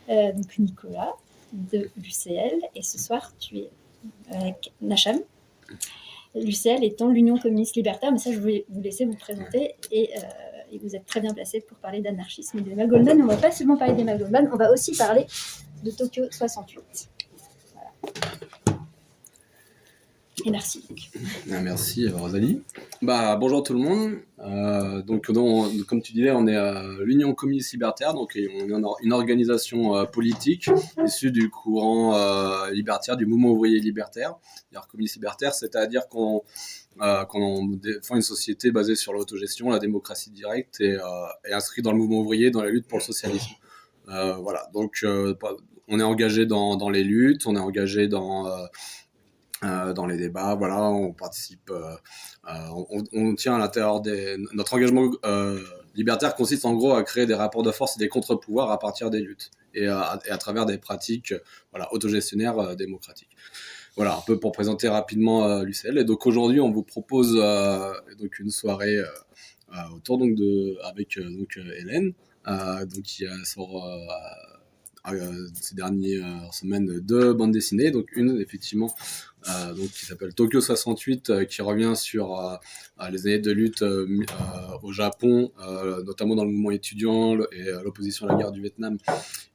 donc Nicolas de l'UCL, et ce soir tu es avec Nacham. L'UCL étant l'Union communiste libertaire, mais ça je vais vous laisser vous présenter, et vous êtes très bien placé pour parler d'anarchisme et d'Emma Goldman. On ne va pas seulement parler d'Emma Goldman, on va aussi parler de Tokyo 68. Voilà. Et merci. Merci Rosalie. Bonjour tout le monde. Donc comme tu disais, on est l'Union communiste libertaire, donc on est une organisation politique issue du courant libertaire, du mouvement ouvrier libertaire. Communiste libertaire, c'est-à-dire qu'on défend une société basée sur l'autogestion, la démocratie directe et inscrit dans le mouvement ouvrier, dans la lutte pour le socialisme. Voilà. Donc on est engagé dans les luttes, on est engagé dans les débats, voilà, on participe, on tient à l'intérieur notre engagement libertaire consiste en gros à créer des rapports de force et des contre-pouvoirs à partir des luttes et à travers des pratiques autogestionnaires démocratiques. Voilà, un peu pour présenter rapidement l'UCL. Et donc aujourd'hui, on vous propose donc une soirée autour avec Hélène, qui sort ces dernières semaines 2 bandes dessinées, donc une effectivement qui s'appelle Tokyo 68, qui revient sur les années de lutte au Japon, notamment dans le mouvement étudiant et l'opposition à la guerre du Vietnam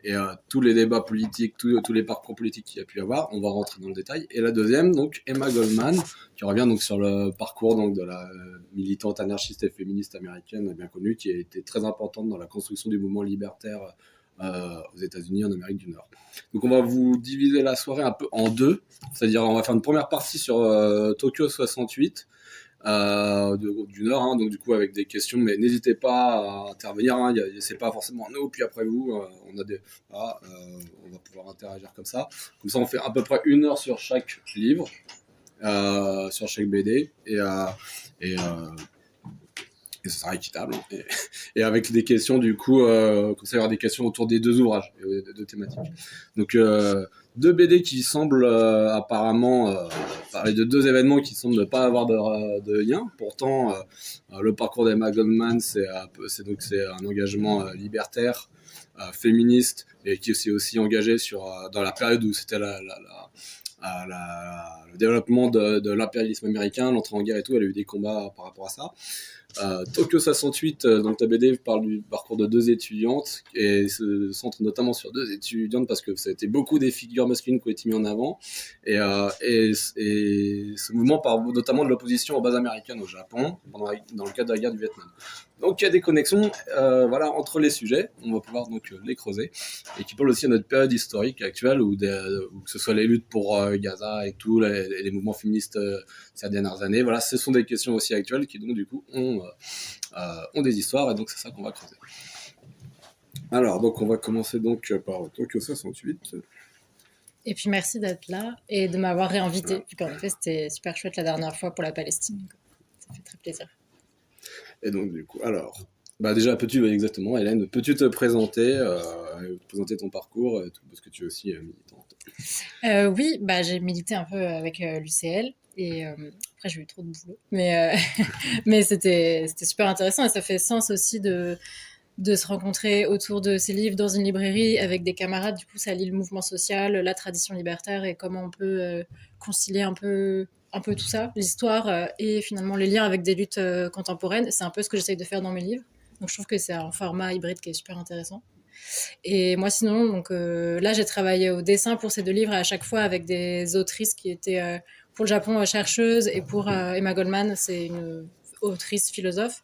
et tous les débats politiques, tous les parcours politiques qu'il y a pu y avoir. On va rentrer dans le détail. Et la deuxième, donc Emma Goldman, qui revient donc sur le parcours donc de la militante anarchiste et féministe américaine bien connue, qui a été très importante dans la construction du mouvement libertaire aux États-Unis, en Amérique du Nord. Donc on va vous diviser la soirée un peu en deux, c'est-à-dire on va faire une première partie sur Tokyo 68 du Nord, donc du coup avec des questions, mais n'hésitez pas à intervenir, c'est pas forcément nous, puis après vous, on va pouvoir interagir comme ça on fait à peu près 1 heure sur chaque livre, sur chaque BD, et ce sera équitable. Et avec des questions, du coup, comme ça, il y aura des questions autour des 2 ouvrages, des 2 thématiques. Donc, 2 BD qui semblent apparemment parler de 2 événements qui semblent ne pas avoir de lien. Pourtant, le parcours d'Emma Goldman, c'est un engagement libertaire, féministe, et qui s'est aussi engagé dans la période où c'était le développement de l'impérialisme américain, l'entrée en guerre et tout. Elle a eu des combats par rapport à ça. Tokyo 68, donc la BD parle du parcours de 2 étudiantes et se centre notamment sur 2 étudiantes parce que ça a été beaucoup des figures masculines qui ont été mises en avant et ce mouvement parle notamment de l'opposition aux bases américaines au Japon dans le cadre de la guerre du Vietnam. Donc il y a des connexions entre les sujets, on va pouvoir donc les creuser, et qui parlent aussi à notre période historique actuelle où que ce soit les luttes pour Gaza et tout, les mouvements féministes ces dernières années. Voilà, ce sont des questions aussi actuelles qui donc du coup ont des histoires, et donc c'est ça qu'on va creuser. Alors donc on va commencer donc par Tokyo 68. Et puis merci d'être là et de m'avoir réinvité, vu qu'en effet c'était super chouette la dernière fois pour la Palestine, donc ça fait très plaisir. Et donc du coup, alors déjà exactement, Hélène, peux-tu te présenter, ton parcours, parce que tu es aussi militante. Oui, j'ai milité un peu avec l'UCL, et après j'ai eu trop de boulot, mais c'était super intéressant, et ça fait sens aussi de se rencontrer autour de ces livres dans une librairie avec des camarades. Du coup, ça lie le mouvement social, la tradition libertaire, et comment on peut concilier un peu tout ça, l'histoire et finalement les liens avec des luttes contemporaines. C'est un peu ce que j'essaye de faire dans mes livres. Donc je trouve que c'est un format hybride qui est super intéressant. Et moi sinon, donc là j'ai travaillé au dessin pour ces 2 livres, à chaque fois avec des autrices qui étaient pour le Japon chercheuses, et pour Emma Goldman, c'est une autrice philosophe.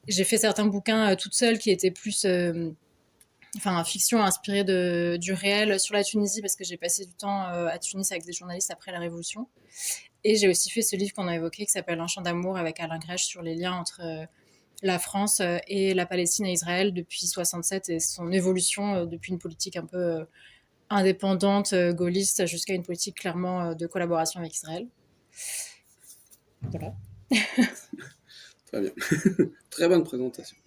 J'ai fait certains bouquins toute seule qui étaient plus fiction inspirée du réel sur la Tunisie, parce que j'ai passé du temps à Tunis avec des journalistes après la Révolution. Et j'ai aussi fait ce livre qu'on a évoqué qui s'appelle Un chant d'amour avec Alain Grèche, sur les liens entre la France et la Palestine et Israël depuis 67, et son évolution depuis une politique un peu indépendante, gaulliste, jusqu'à une politique clairement de collaboration avec Israël. Voilà. Très bien. Très bonne présentation.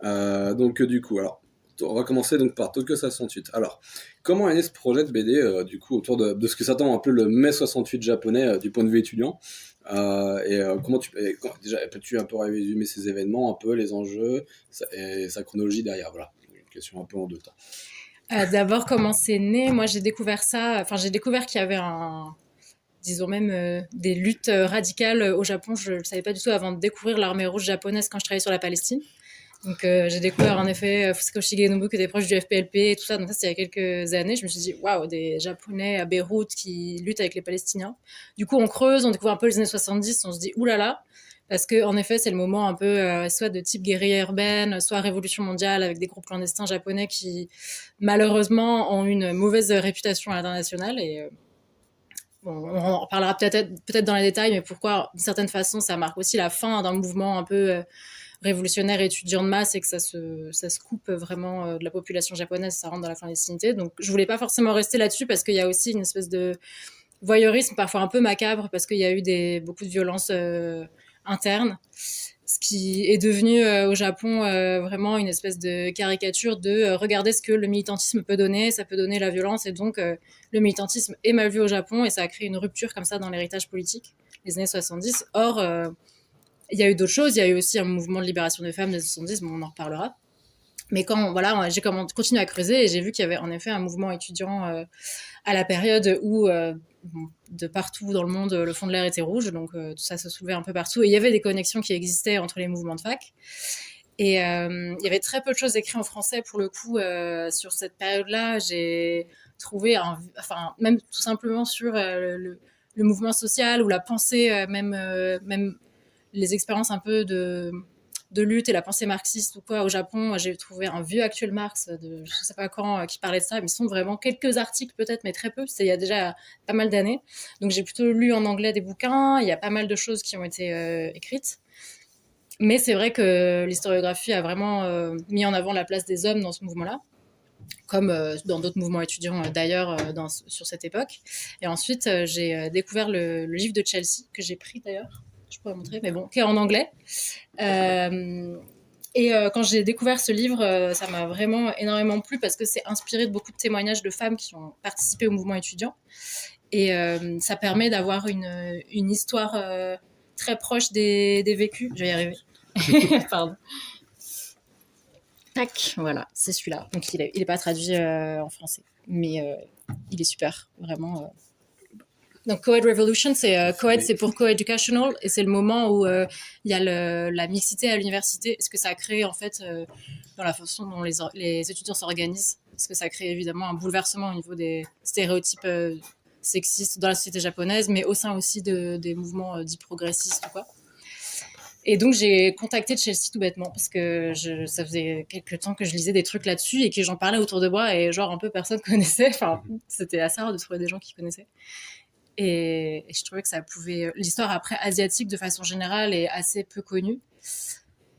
Donc du coup, alors on va commencer donc par Tokyo 68. Alors, comment est né ce projet de BD du coup autour de ce que certains ont appelé le mai 68 japonais du point de vue étudiant, déjà peux-tu un peu résumer ces événements, un peu les enjeux et sa chronologie derrière, voilà, une question un peu en 2 temps. D'abord, comment c'est né? Moi, j'ai découvert ça. Enfin, j'ai découvert qu'il y avait disons même des luttes radicales au Japon. Je ne savais pas du tout avant de découvrir l'armée rouge japonaise quand je travaillais sur la Palestine. Donc, j'ai découvert en effet Fusako Shigenobu qui était proche du FPLP et tout ça. Donc, ça, c'était il y a quelques années. Je me suis dit, waouh, des Japonais à Beyrouth qui luttent avec les Palestiniens. Du coup, on creuse, on découvre un peu les années 70. On se dit, oulala. Parce que, en effet, c'est le moment un peu soit de type guérilla urbaine, soit révolution mondiale avec des groupes clandestins japonais qui, malheureusement, ont une mauvaise réputation à l'international. Et bon, on en reparlera peut-être dans les détails, mais pourquoi, d'une certaine façon, ça marque aussi la fin d'un mouvement un peu révolutionnaire étudiant de masse et que ça se coupe vraiment de la population japonaise, ça rentre dans la clandestinité. Donc, je voulais pas forcément rester là-dessus parce qu'il y a aussi une espèce de voyeurisme parfois un peu macabre parce qu'il y a eu beaucoup de violences internes, ce qui est devenu au Japon vraiment une espèce de caricature de regarder ce que le militantisme peut donner, ça peut donner la violence et donc le militantisme est mal vu au Japon et ça a créé une rupture comme ça dans l'héritage politique des années 70. Or, il y a eu d'autres choses, il y a eu aussi un mouvement de libération des femmes des années 70, mais on en reparlera. Mais quand voilà, j'ai continué à creuser et j'ai vu qu'il y avait en effet un mouvement étudiant à la période où de partout dans le monde le fond de l'air était rouge, donc tout ça se soulevait un peu partout et il y avait des connexions qui existaient entre les mouvements de fac. Et il y avait très peu de choses écrites en français pour le coup sur cette période-là. J'ai trouvé, enfin même tout simplement sur le mouvement social ou la pensée, même les expériences un peu de lutte et la pensée marxiste ou quoi au Japon. J'ai trouvé un vieux Actuel Marx de je sais pas quand qui parlait de ça, mais ce sont vraiment quelques articles peut-être, mais très peu. C'est il y a déjà pas mal d'années. Donc j'ai plutôt lu en anglais des bouquins. Il y a pas mal de choses qui ont été écrites. Mais c'est vrai que l'historiographie a vraiment mis en avant la place des hommes dans ce mouvement-là, comme dans d'autres mouvements étudiants d'ailleurs sur cette époque. Et ensuite, j'ai découvert le livre de Chelsea, que j'ai pris d'ailleurs, je pourrais montrer, mais bon, qui est en anglais. Quand j'ai découvert ce livre, ça m'a vraiment énormément plu parce que c'est inspiré de beaucoup de témoignages de femmes qui ont participé au mouvement étudiant. Et ça permet d'avoir une histoire très proche des vécus. Je vais y arriver. Pardon. Tac, voilà, c'est celui-là. Donc il est pas traduit en français, mais il est super, vraiment. Donc Coed Revolution, Coed, c'est pour co-educational et c'est le moment où il y a la mixité à l'université. Ce que ça a créé en fait dans la façon dont les étudiants s'organisent, parce que ça crée évidemment un bouleversement au niveau des stéréotypes sexistes dans la société japonaise, mais au sein aussi des mouvements dits progressistes ou quoi. Et donc j'ai contacté Chelsea tout bêtement parce que ça faisait quelques temps que je lisais des trucs là-dessus et que j'en parlais autour de moi et genre un peu personne connaissait. Enfin, c'était assez rare de trouver des gens qui connaissaient. Et je trouvais que ça pouvait. L'histoire après asiatique de façon générale est assez peu connue.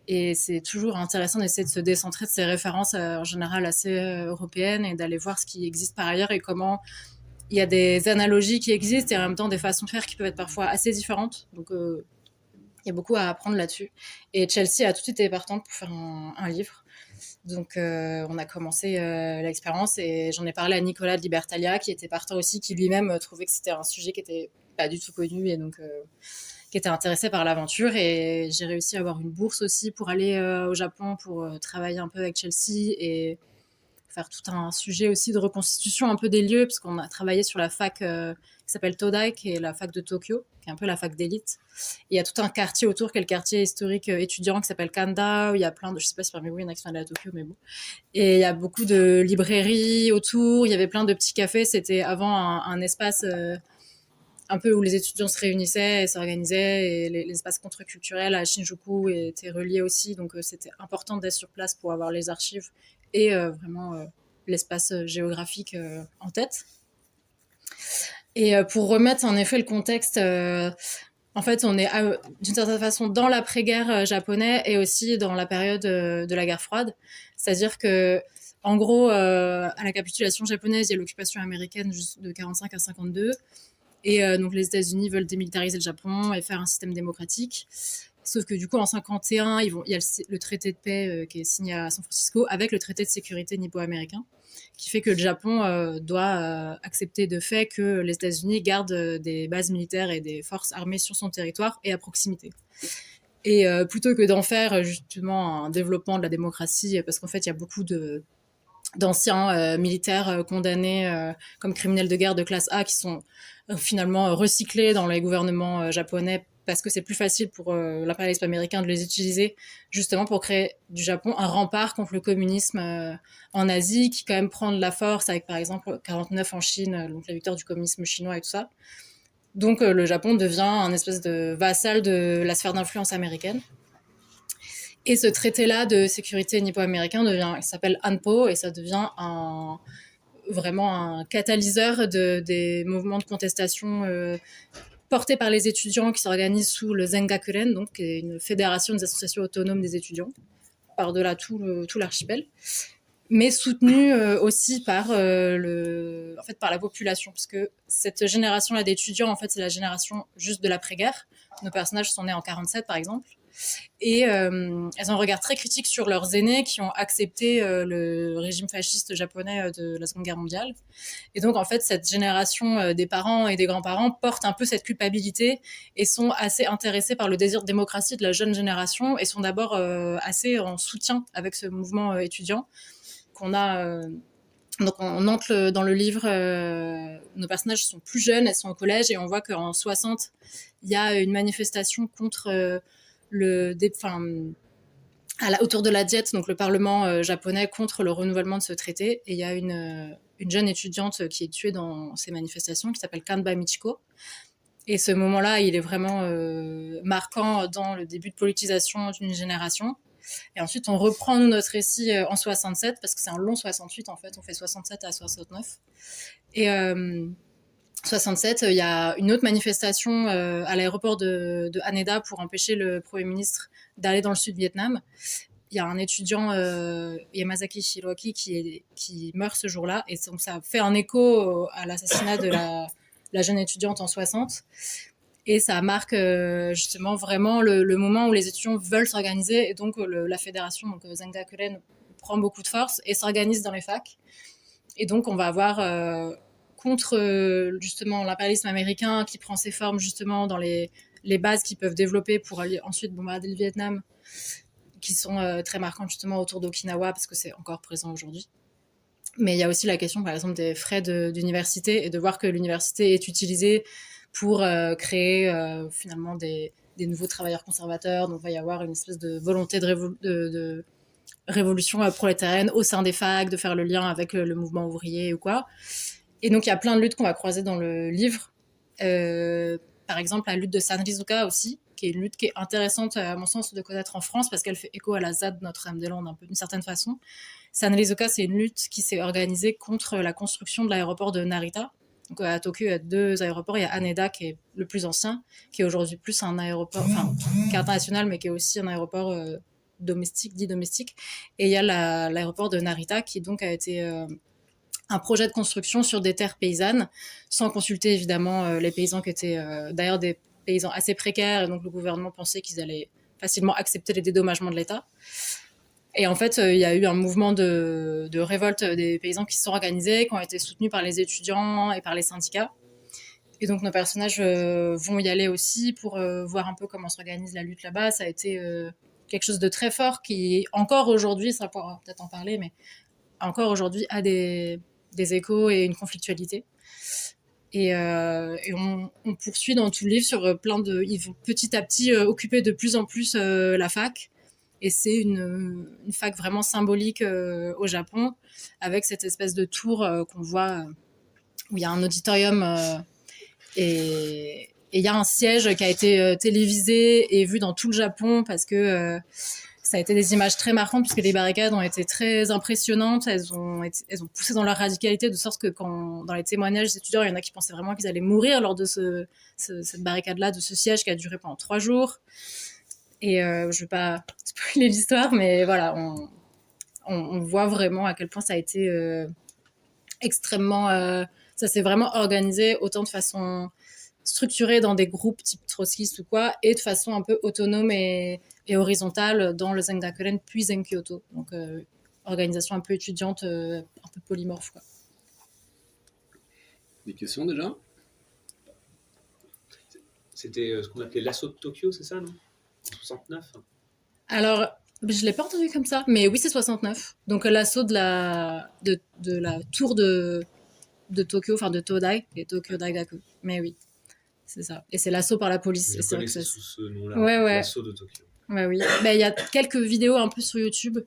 Et c'est toujours intéressant d'essayer de se décentrer de ces références en général assez européennes et d'aller voir ce qui existe par ailleurs et comment il y a des analogies qui existent et en même temps des façons de faire qui peuvent être parfois assez différentes. Donc il y a beaucoup à apprendre là-dessus. Et Chelsea a tout été partante pour faire un livre. Donc, on a commencé l'expérience et j'en ai parlé à Nicolas de Libertalia, qui était partant aussi, qui lui-même trouvait que c'était un sujet qui n'était pas du tout connu et donc qui était intéressé par l'aventure. Et j'ai réussi à avoir une bourse aussi pour aller au Japon pour travailler un peu avec Chelsea et faire tout un sujet aussi de reconstitution un peu des lieux, parce qu'on a travaillé sur la fac qui s'appelle Todai, qui est la fac de Tokyo, qui est un peu la fac d'élite. Et il y a tout un quartier autour, qui est le quartier historique étudiant, qui s'appelle Kanda, où il y a plein de, je sais pas si parmi vous il y en a qui sont allés à Tokyo, mais bon. Et il y a beaucoup de librairies autour, il y avait plein de petits cafés, c'était avant un espace un peu où les étudiants se réunissaient et s'organisaient, et l'espace contre-culturel à Shinjuku était relié aussi, donc c'était important d'être sur place pour avoir les archives et vraiment l'espace géographique en tête. Et pour remettre en effet le contexte, en fait, on est d'une certaine façon dans l'après-guerre japonais et aussi dans la période de la guerre froide. C'est-à-dire que, en gros, à la capitulation japonaise, il y a l'occupation américaine de 45 à 52. Et donc les États-Unis veulent démilitariser le Japon et faire un système démocratique. Sauf que du coup, en 51, il y a le traité de paix qui est signé à San Francisco avec le traité de sécurité nippo-américain, qui fait que le Japon doit accepter de fait que les États-Unis gardent des bases militaires et des forces armées sur son territoire et à proximité. Et plutôt que d'en faire justement un développement de la démocratie, parce qu'en fait, il y a beaucoup d'anciens militaires condamnés comme criminels de guerre de classe A qui sont finalement recyclés dans les gouvernements japonais parce que c'est plus facile pour l'impérialisme américain de les utiliser justement pour créer du Japon un rempart contre le communisme en Asie qui quand même prend de la force avec par exemple 49 en Chine, donc la victoire du communisme chinois et tout ça. Donc le Japon devient un espèce de vassal de la sphère d'influence américaine. Et ce traité-là de sécurité nippo-américain s'appelle ANPO et ça devient vraiment un catalyseur des mouvements de contestation portés par les étudiants qui s'organisent sous le Zengakuren, donc qui est une fédération des associations autonomes des étudiants, par-delà tout l'archipel, mais soutenu aussi par par la population, parce que cette génération-là d'étudiants, en fait, c'est la génération juste de l'après-guerre. Nos personnages sont nés en 47, par exemple. Et elles ont un regard très critique sur leurs aînés qui ont accepté le régime fasciste japonais de la Seconde Guerre mondiale. Et donc, en fait, cette génération des parents et des grands-parents porte un peu cette culpabilité et sont assez intéressés par le désir de démocratie de la jeune génération et sont d'abord assez en soutien avec ce mouvement étudiant qu'on a... Donc, on entre dans le livre, nos personnages sont plus jeunes, elles sont au collège, et on voit qu'en 60, il y a une manifestation contre autour de la Diète, donc le Parlement japonais, contre le renouvellement de ce traité. Et il y a une jeune étudiante qui est tuée dans ces manifestations, qui s'appelle Kanba Michiko. Et ce moment-là, il est vraiment marquant dans le début de politisation d'une génération. Et ensuite, on reprend nous notre récit en 67, parce que c'est un long 68 en fait, on fait 67 à 69. Et 67, il y a une autre manifestation à l'aéroport de Haneda pour empêcher le Premier ministre d'aller dans le sud Vietnam. Il y a un étudiant, Yamazaki Hiroaki, qui meurt ce jour-là. Et donc ça fait un écho à l'assassinat de la jeune étudiante en 60. Et ça marque justement vraiment le moment où les étudiants veulent s'organiser. Et donc la fédération, donc Zengakuren, prend beaucoup de force et s'organise dans les facs. Et donc on va avoir... contre justement l'impérialisme américain qui prend ses formes justement dans les bases qu'ils peuvent développer pour aller ensuite bombarder le Vietnam, qui sont très marquantes justement autour d'Okinawa parce que c'est encore présent aujourd'hui. Mais il y a aussi la question par exemple des frais d'université et de voir que l'université est utilisée pour créer finalement des nouveaux travailleurs conservateurs. Donc il va y avoir une espèce de volonté de révolution prolétarienne au sein des facs, de faire le lien avec le mouvement ouvrier ou quoi. Et donc, il y a plein de luttes qu'on va croiser dans le livre. Par exemple, la lutte de Sanrizuka aussi, qui est une lutte qui est intéressante, à mon sens, de connaître en France, parce qu'elle fait écho à la ZAD Notre-Dame-des-Landes, un peu d'une certaine façon. Sanrizuka, c'est une lutte qui s'est organisée contre la construction de l'aéroport de Narita. Donc, à Tokyo, il y a 2 aéroports. Il y a Haneda, qui est le plus ancien, qui est aujourd'hui plus un aéroport, qui est international, mais qui est aussi un aéroport dit domestique. Et il y a l'aéroport de Narita, qui donc a été... un projet de construction sur des terres paysannes, sans consulter évidemment les paysans qui étaient d'ailleurs des paysans assez précaires, et donc le gouvernement pensait qu'ils allaient facilement accepter les dédommagements de l'État. Et en fait, il y a eu un mouvement de révolte des paysans qui se sont organisés, qui ont été soutenus par les étudiants et par les syndicats. Et donc nos personnages vont y aller aussi pour voir un peu comment s'organise la lutte là-bas. Ça a été quelque chose de très fort qui, encore aujourd'hui, ça pourra peut-être en parler, mais encore aujourd'hui a des échos et une conflictualité. Et on poursuit dans tout le livre sur plein de... Ils vont petit à petit occuper de plus en plus la fac. Et c'est une fac vraiment symbolique au Japon, avec cette espèce de tour qu'on voit où il y a un auditorium et il y a un siège qui a été télévisé et vu dans tout le Japon parce que... ça a été des images très marquantes puisque les barricades ont été très impressionnantes. Elles ont poussé dans leur radicalité de sorte que dans les témoignages des étudiants, il y en a qui pensaient vraiment qu'ils allaient mourir lors de cette barricade-là, de ce siège qui a duré pendant 3 jours. Et je ne vais pas spoiler l'histoire, mais voilà, on voit vraiment à quel point ça a été extrêmement... ça s'est vraiment organisé autant de façon structurée dans des groupes type trotskiste ou quoi, et de façon un peu autonome et horizontale dans le Zengakuren puis Zenkyoto. Donc, organisation un peu étudiante, un peu polymorphe, quoi. Des questions déjà? C'était ce qu'on appelait l'assaut de Tokyo, c'est ça, non? En 69? Alors, Je l'ai pas entendu comme ça, mais oui, c'est 69. Donc l'assaut de la tour de Tokyo, enfin de Todai et Tokyo Daigaku. Mais oui, c'est ça. Et c'est l'assaut par la police. Je Et c'est vrai que connaissais ça. sous ce nom-là, Ouais, ouais. l'assaut de Tokyo. Ouais, oui. Ben, il y a quelques vidéos un peu sur YouTube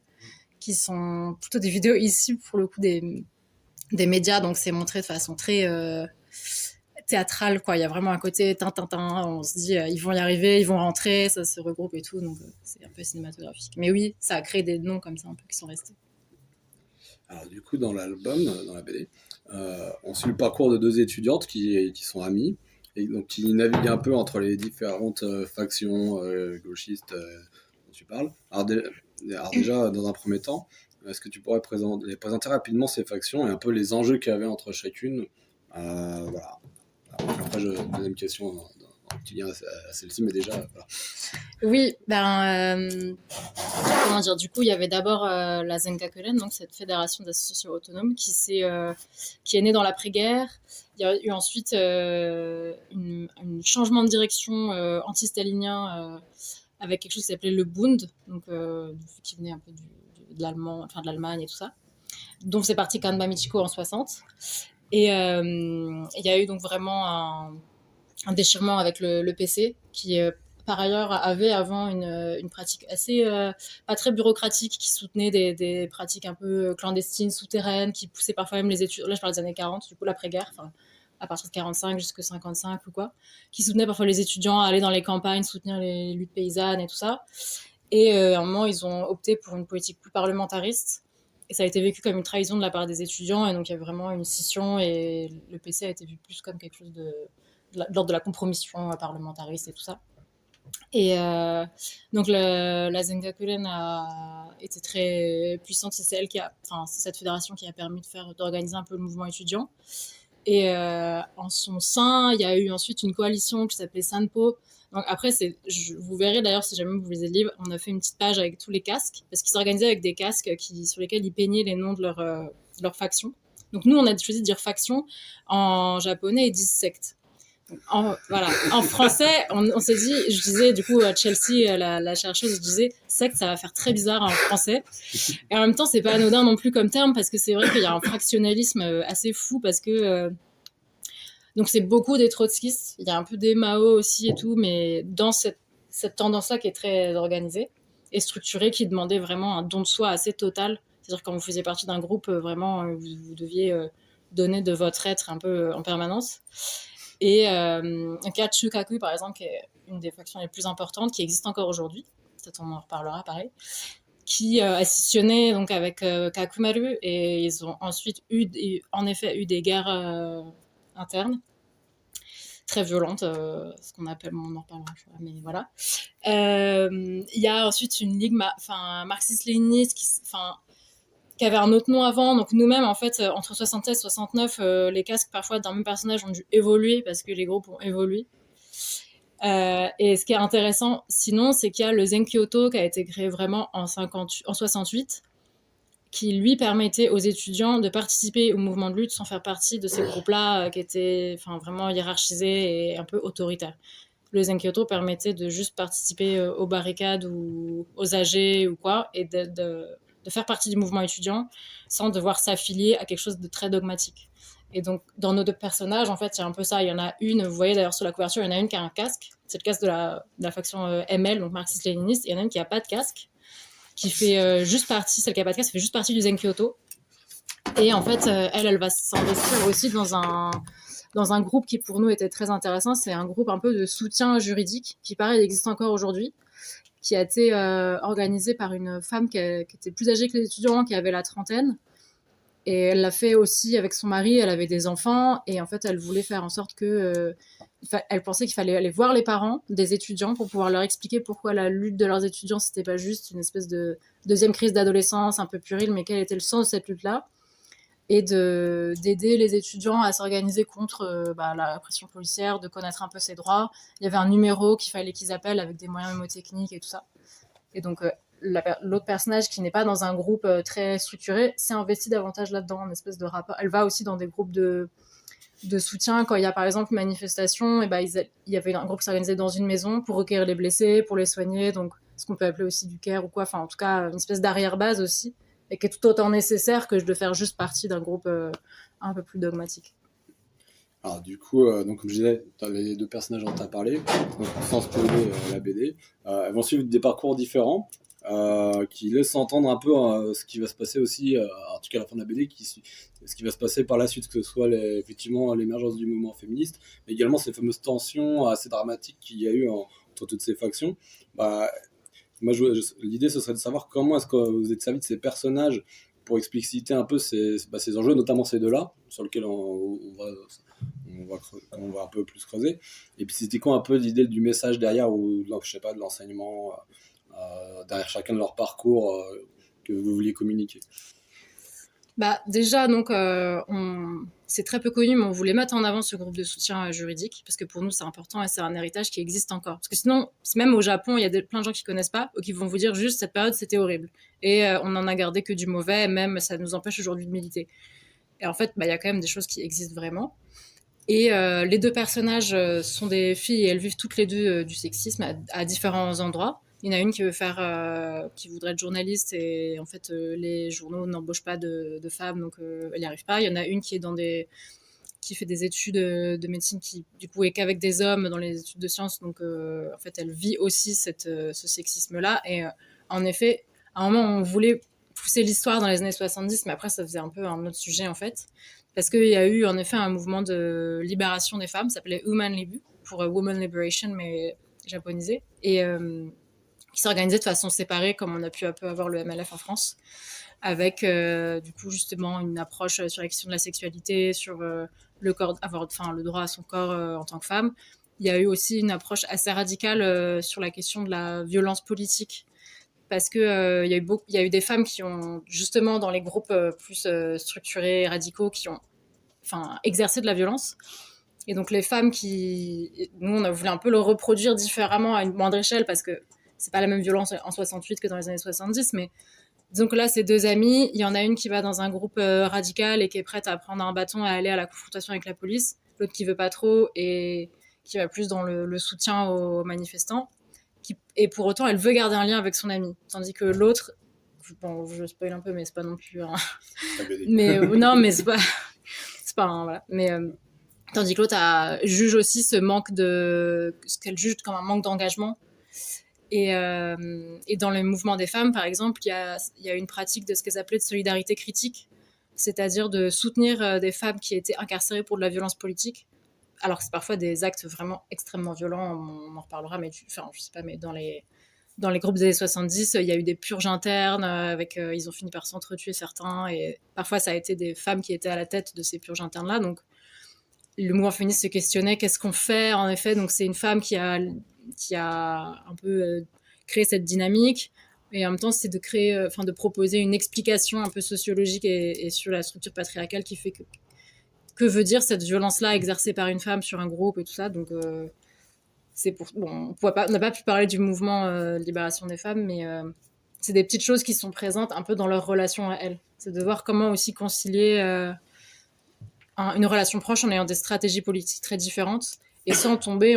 qui sont plutôt des vidéos issues pour le coup des médias, donc c'est montré de façon très théâtrale, quoi. Il y a vraiment un côté tintintin, on se dit ils vont y arriver, ils vont rentrer, ça se regroupe et tout, donc c'est un peu cinématographique. Mais oui, ça a créé des noms comme ça un peu qui sont restés. Alors du coup, dans l'album, dans la BD, on suit le parcours de deux étudiantes qui sont amies et donc qui naviguent un peu entre les différentes factions gauchistes dont tu parles. Alors déjà, dans un premier temps, est-ce que tu pourrais présenter rapidement ces factions et un peu les enjeux qu'il y avait entre chacune voilà. Après, deuxième question qui vient à celle-ci, mais déjà, voilà. Oui, comment dire, du coup, il y avait d'abord la Zengakuren, donc cette fédération d'associations autonomes qui est née dans l'après-guerre. Il y a eu ensuite un changement de direction anti-stalinien avec quelque chose qui s'appelait le Bund, donc, qui venait un peu de l'Allemagne et tout ça, dont c'est parti Kanba Michiko en 60. Et il y a eu donc vraiment un déchirement avec le PC qui par ailleurs avait avant une pratique assez pas très bureaucratique qui soutenait des pratiques un peu clandestines, souterraines, qui poussaient parfois même les études, là je parle des années 40, du coup l'après-guerre, à partir de 45 jusqu'à 55 ou quoi, qui soutenaient parfois les étudiants à aller dans les campagnes, soutenir les luttes paysannes et tout ça. Et à un moment, ils ont opté pour une politique plus parlementariste. Et ça a été vécu comme une trahison de la part des étudiants. Et donc, il y a vraiment une scission. Et le PC a été vu plus comme quelque chose de l'ordre de la compromission parlementariste et tout ça. Et donc, la Zengakuren a été très puissante. C'est cette fédération qui a permis d'organiser un peu le mouvement étudiant. Et en son sein, il y a eu ensuite une coalition qui s'appelait Sanpo. Donc après, vous verrez d'ailleurs, si jamais vous lisez le livre, on a fait une petite page avec tous les casques, parce qu'ils s'organisaient avec des casques sur lesquels ils peignaient les noms de leur faction. Donc nous, on a choisi de dire faction. En japonais, ils disent secte. Voilà. En français, on s'est dit, je disais du coup à Chelsea, la chercheuse, je disais secte, ça va faire très bizarre en français. Et en même temps, c'est pas anodin non plus comme terme, parce que c'est vrai qu'il y a un fractionnalisme assez fou, parce que donc c'est beaucoup des trotskistes, il y a un peu des Mao aussi et tout, mais dans cette tendance-là qui est très organisée et structurée, qui demandait vraiment un don de soi assez total. C'est-à-dire quand vous faisiez partie d'un groupe, vraiment, vous deviez donner de votre être un peu en permanence. Et Katsukaku, par exemple, qui est une des factions les plus importantes, qui existe encore aujourd'hui, peut-être on en reparlera pareil, qui a scissionné donc, avec Kakumaru, et ils ont ensuite en effet eu des guerres internes très violente, ce qu'on appelle, on en reparlera, mais voilà. Il y a ensuite une ligue marxiste-léniniste qui avait un autre nom avant. Donc nous-mêmes, en fait, entre 76 et 69, les casques parfois d'un même personnage ont dû évoluer parce que les groupes ont évolué. Et ce qui est intéressant, sinon, c'est qu'il y a le Zenkyoto qui a été créé vraiment en 68, qui lui permettait aux étudiants de participer au mouvement de lutte sans faire partie de ces groupes-là qui étaient vraiment hiérarchisés et un peu autoritaires. Le Zenkyoto permettait de juste participer aux barricades ou aux AG ou quoi, et de faire partie du mouvement étudiant sans devoir s'affilier à quelque chose de très dogmatique. Et donc, dans nos deux personnages, en fait, il y a un peu ça. Il y en a une, vous voyez d'ailleurs sur la couverture, il y en a une qui a un casque. C'est le casque de la faction ML, donc marxiste-léniniste. Et il y en a une qui n'a pas de casque, qui fait juste partie, celle qui n'a pas de casque, fait juste partie du Zenkyoto. Et en fait, elle va s'investir aussi dans un groupe qui, pour nous, était très intéressant. C'est un groupe un peu de soutien juridique, qui, pareil, existe encore aujourd'hui, qui a été organisé par une femme qui était plus âgée que les étudiants, qui avait la trentaine. Et elle l'a fait aussi avec son mari, elle avait des enfants, et en fait, elle voulait faire en sorte que... elle pensait qu'il fallait aller voir les parents des étudiants pour pouvoir leur expliquer pourquoi la lutte de leurs étudiants, c'était pas juste une espèce de deuxième crise d'adolescence un peu puérile, mais quel était le sens de cette lutte-là, et d'aider les étudiants à s'organiser contre la répression policière, de connaître un peu ses droits. Il y avait un numéro qu'il fallait qu'ils appellent avec des moyens mémotechniques et tout ça. Et donc... l'autre personnage qui n'est pas dans un groupe très structuré s'est investi davantage là-dedans, une espèce de rapport. Elle va aussi dans des groupes de soutien. Quand il y a par exemple une manifestation, il y avait un groupe qui s'organisait dans une maison pour recueillir les blessés, pour les soigner. Donc ce qu'on peut appeler aussi du care ou quoi, enfin en tout cas une espèce d'arrière-base aussi, et qui est tout autant nécessaire que de faire juste partie d'un groupe un peu plus dogmatique. Alors du coup, donc comme je disais, les deux personnages dont tu as parlé, donc, sans spoiler la BD, elles vont suivre des parcours différents qui laissent entendre un peu ce qui va se passer aussi, en tout cas à la fin de la BD, ce qui va se passer par la suite, que ce soit effectivement l'émergence du mouvement féministe, mais également ces fameuses tensions assez dramatiques qu'il y a eu entre toutes ces factions. Bah, moi, l'idée, ce serait de savoir comment est-ce que vous êtes servi de ces personnages pour expliciter un peu ces enjeux, notamment ces deux-là, sur lesquels on va un peu plus creuser. Et puis c'était quoi un peu l'idée du message derrière, ou je sais pas, de l'enseignement derrière chacun de leur parcours que vous vouliez communiquer? Bah, déjà, donc, c'est très peu connu, mais on voulait mettre en avant ce groupe de soutien juridique, parce que pour nous, c'est important et c'est un héritage qui existe encore. Parce que sinon, même au Japon, il y a plein de gens qui connaissent pas, ou qui vont vous dire juste cette période, c'était horrible. Et on en a gardé que du mauvais, et même ça nous empêche aujourd'hui de militer. Et en fait, bah, y a quand même des choses qui existent vraiment. Et les deux personnages sont des filles et elles vivent toutes les deux du sexisme à différents endroits. Il y en a une qui voudrait être journaliste et en fait les journaux n'embauchent pas de femmes, donc elle n'y arrive pas. Il y en a une qui fait des études de médecine qui du coup est qu'avec des hommes dans les études de sciences, donc en fait elle vit aussi ce sexisme-là. Et en effet, à un moment on voulait pousser l'histoire dans les années 70, mais après ça faisait un peu un autre sujet en fait. Parce qu'il y a eu en effet un mouvement de libération des femmes, ça s'appelait Woman Libu, pour Woman Liberation, mais japonisé, et qui s'organisait de façon séparée, comme on a pu un peu avoir le MLF en France, avec du coup justement une approche sur la question de la sexualité, sur le corps, le droit à son corps en tant que femme. Il y a eu aussi une approche assez radicale sur la question de la violence politique, parce que il y a eu des femmes qui ont justement dans les groupes plus structurés, radicaux, qui ont exercé de la violence. Et donc les femmes nous on a voulu un peu le reproduire différemment à une moindre échelle, parce que c'est pas la même violence en 68 que dans les années 70, mais disons que là c'est deux amies, il y en a une qui va dans un groupe radical et qui est prête à prendre un bâton et à aller à la confrontation avec la police, l'autre qui veut pas trop et qui va plus dans le soutien aux manifestants. Et pour autant, elle veut garder un lien avec son amie. Tandis que l'autre, bon, je spoil un peu, mais c'est pas non plus mais non, mais c'est pas voilà. Mais tandis que l'autre juge aussi ce qu'elle juge comme un manque d'engagement. Et dans le mouvement des femmes, par exemple, il y a une pratique de ce qu'elles appelaient de solidarité critique, c'est-à-dire de soutenir des femmes qui étaient incarcérées pour de la violence politique. Alors que c'est parfois des actes vraiment extrêmement violents, on en reparlera, mais je sais pas, mais dans les groupes des années 70, il y a eu des purges internes, ils ont fini par s'entretuer certains, et parfois ça a été des femmes qui étaient à la tête de ces purges internes-là, donc le mouvement féministe se questionnait, qu'est-ce qu'on fait en effet, donc c'est une femme qui a un peu créé cette dynamique, et en même temps c'est de proposer une explication un peu sociologique et sur la structure patriarcale qui fait que veut dire cette violence-là exercée par une femme sur un groupe et tout ça. Donc, on n'a pas pu parler du mouvement de libération des femmes, mais c'est des petites choses qui sont présentes un peu dans leur relation à elles. C'est de voir comment aussi concilier une relation proche en ayant des stratégies politiques très différentes. Et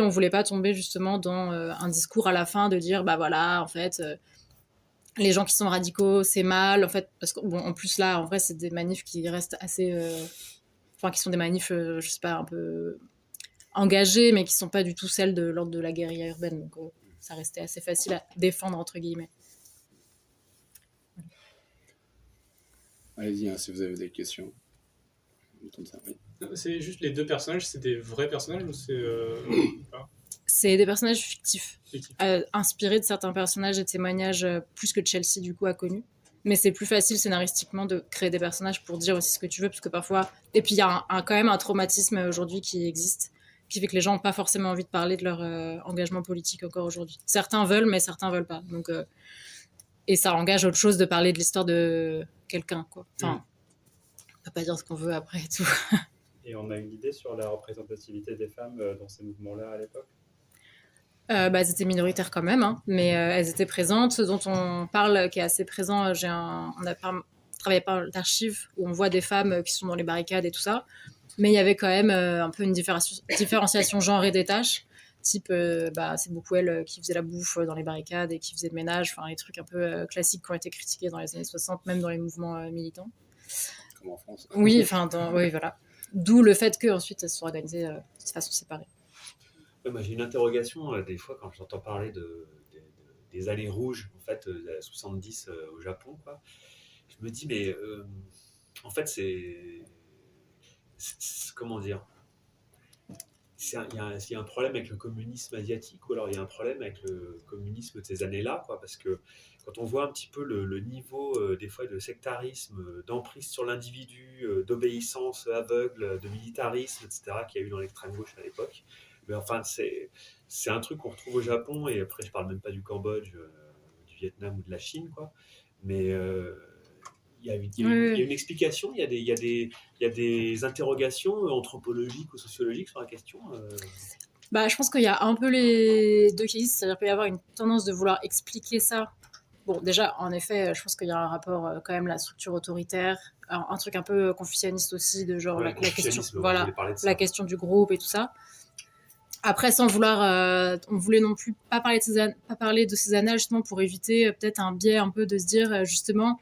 on voulait pas tomber justement dans un discours à la fin de dire, bah voilà, en fait, les gens qui sont radicaux, c'est mal. En fait, parce en plus là, en vrai, c'est des manifs qui restent assez... qui sont des manifs, je sais pas, un peu engagées, mais qui sont pas du tout celles de l'ordre de la guérilla urbaine. Donc, ça restait assez facile à défendre, entre guillemets. Allez-y, hein, si vous avez des questions. Oui. C'est juste les deux personnages, c'est des vrais personnages ou c'est C'est des personnages fictifs, inspirés de certains personnages et témoignages plus que Chelsea, du coup, a connu. Mais c'est plus facile scénaristiquement de créer des personnages pour dire aussi ce que tu veux, parce que parfois... Et puis il y a quand même un traumatisme aujourd'hui qui existe, qui fait que les gens n'ont pas forcément envie de parler de leur engagement politique encore aujourd'hui. Certains veulent, mais certains veulent pas. Donc, et ça engage autre chose de parler de l'histoire de quelqu'un, quoi. Enfin, on peut pas dire ce qu'on veut après et tout. Et on a une idée sur la représentativité des femmes dans ces mouvements-là à l'époque? Elles étaient minoritaires quand même, hein, mais elles étaient présentes. Ce dont on parle, qui est assez présent, on a travaillé pas mal d'archives où on voit des femmes qui sont dans les barricades et tout ça, mais il y avait quand même un peu une différenciation genre et des tâches, Type, c'est beaucoup elle qui faisait la bouffe dans les barricades et qui faisait le ménage, enfin les trucs un peu classiques qui ont été critiqués dans les années 60, même dans les mouvements militants. Comme en France. Oui, enfin, oui, voilà. D'où le fait qu'ensuite elles se sont organisées de façon séparée. Ouais, moi, j'ai une interrogation des fois quand j'entends parler des allées rouges en fait, 70 au Japon, quoi. Je me dis, mais en fait, comment dire, il y a un problème avec le communisme asiatique ou alors il y a un problème avec le communisme de ces années-là, quoi, parce que quand on voit un petit peu le niveau des fois de sectarisme, d'emprise sur l'individu, d'obéissance aveugle, de militarisme, etc., qu'il y a eu dans l'extrême gauche à l'époque, mais enfin c'est un truc qu'on retrouve au Japon, et après je parle même pas du Cambodge, du Vietnam ou de la Chine, quoi, mais il y a une explication, il y a des interrogations anthropologiques ou sociologiques sur la question. Je pense qu'il y a un peu les deux qui existent, c'est-à-dire qu'il peut y avoir une tendance de vouloir expliquer ça. Bon, déjà, en effet, je pense qu'il y a un rapport quand même la structure autoritaire, un truc un peu confucianiste aussi, de genre la question, voilà, la question du groupe et tout ça. Après, sans vouloir, on voulait non plus pas parler de ces années justement pour éviter peut-être un biais un peu de se dire justement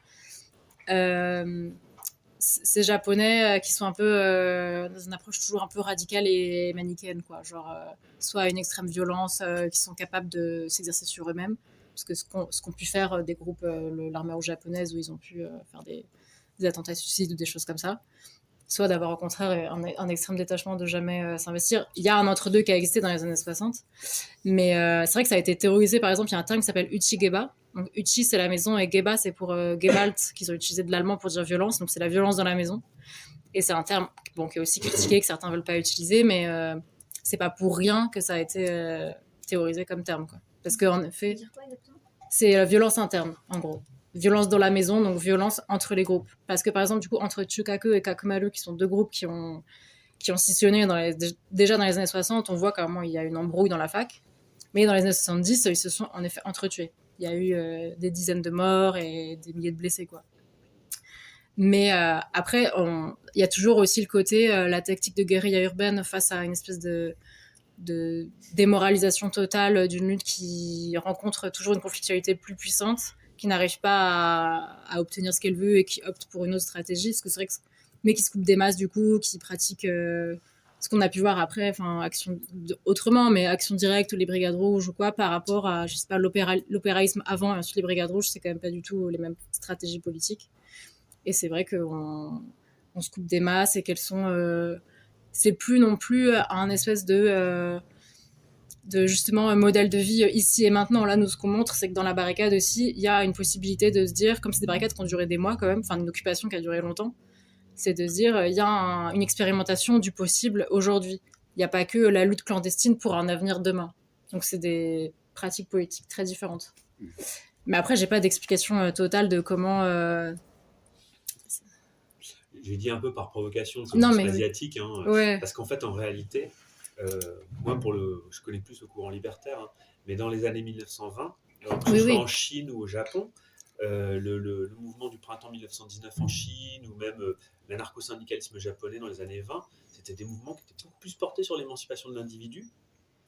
ces Japonais qui sont un peu dans une approche toujours un peu radicale et manichéenne, quoi. Genre, soit une extrême violence, qui sont capables de s'exercer sur eux-mêmes, parce que ce qu'ont pu faire des groupes, l'armée rouge japonaise, où ils ont pu faire des attentats suicides ou des choses comme ça. Soit d'avoir au contraire un extrême détachement, de jamais s'investir. Il y a un entre-deux qui a existé dans les années 60, mais c'est vrai que ça a été théorisé. Par exemple, il y a un terme qui s'appelle Uchi-geba. Donc, Uchi, c'est la maison, et Geba, c'est pour Gewalt, qu'ils ont utilisé de l'allemand pour dire violence. Donc, c'est la violence dans la maison. Et c'est un terme qui est aussi critiqué, que certains ne veulent pas utiliser, mais c'est pas pour rien que ça a été théorisé comme terme, quoi. Parce qu'en effet, c'est la violence interne, en gros. Violence dans la maison, donc violence entre les groupes. Parce que, par exemple, du coup, entre Chukaku et Kakumaru, qui sont deux groupes qui ont scissionné déjà dans les années 60, on voit comment il y a une embrouille dans la fac. Mais dans les années 70, ils se sont en effet entretués. Il y a eu des dizaines de morts et des milliers de blessés, quoi. Mais après, il y a toujours aussi le côté, la tactique de guérilla urbaine face à une espèce de démoralisation totale d'une lutte qui rencontre toujours une conflictualité plus puissante, qui n'arrive pas à obtenir ce qu'elle veut et qui opte pour une autre stratégie. Parce que c'est vrai mais qui se coupe des masses, du coup, qui pratique ce qu'on a pu voir après, enfin, autrement, mais action directe ou les brigades rouges ou quoi, par rapport à, je sais pas, l'opéraïsme avant et ensuite les brigades rouges, c'est quand même pas du tout les mêmes stratégies politiques. Et c'est vrai qu'on se coupe des masses et qu'elles sont... c'est plus non plus un espèce de justement un modèle de vie ici et maintenant. Là, nous, ce qu'on montre, c'est que dans la barricade aussi, il y a une possibilité de se dire, comme c'est des barricades qui ont duré des mois quand même, enfin une occupation qui a duré longtemps, c'est de se dire, il y a une expérimentation du possible aujourd'hui. Il n'y a pas que la lutte clandestine pour un avenir demain. Donc c'est des pratiques politiques très différentes. Mais après, j'ai pas d'explication totale de comment... J'ai dit un peu par provocation de ce Non, mais asiatique, hein, ouais. parce qu'en fait, en réalité, moi, je connais plus le courant libertaire, hein, mais dans les années 1920, que ce soit en Chine ou au Japon, le mouvement du printemps 1919 en Chine, ou même l'anarcho-syndicalisme japonais dans les années 20, c'était des mouvements qui étaient beaucoup plus portés sur l'émancipation de l'individu.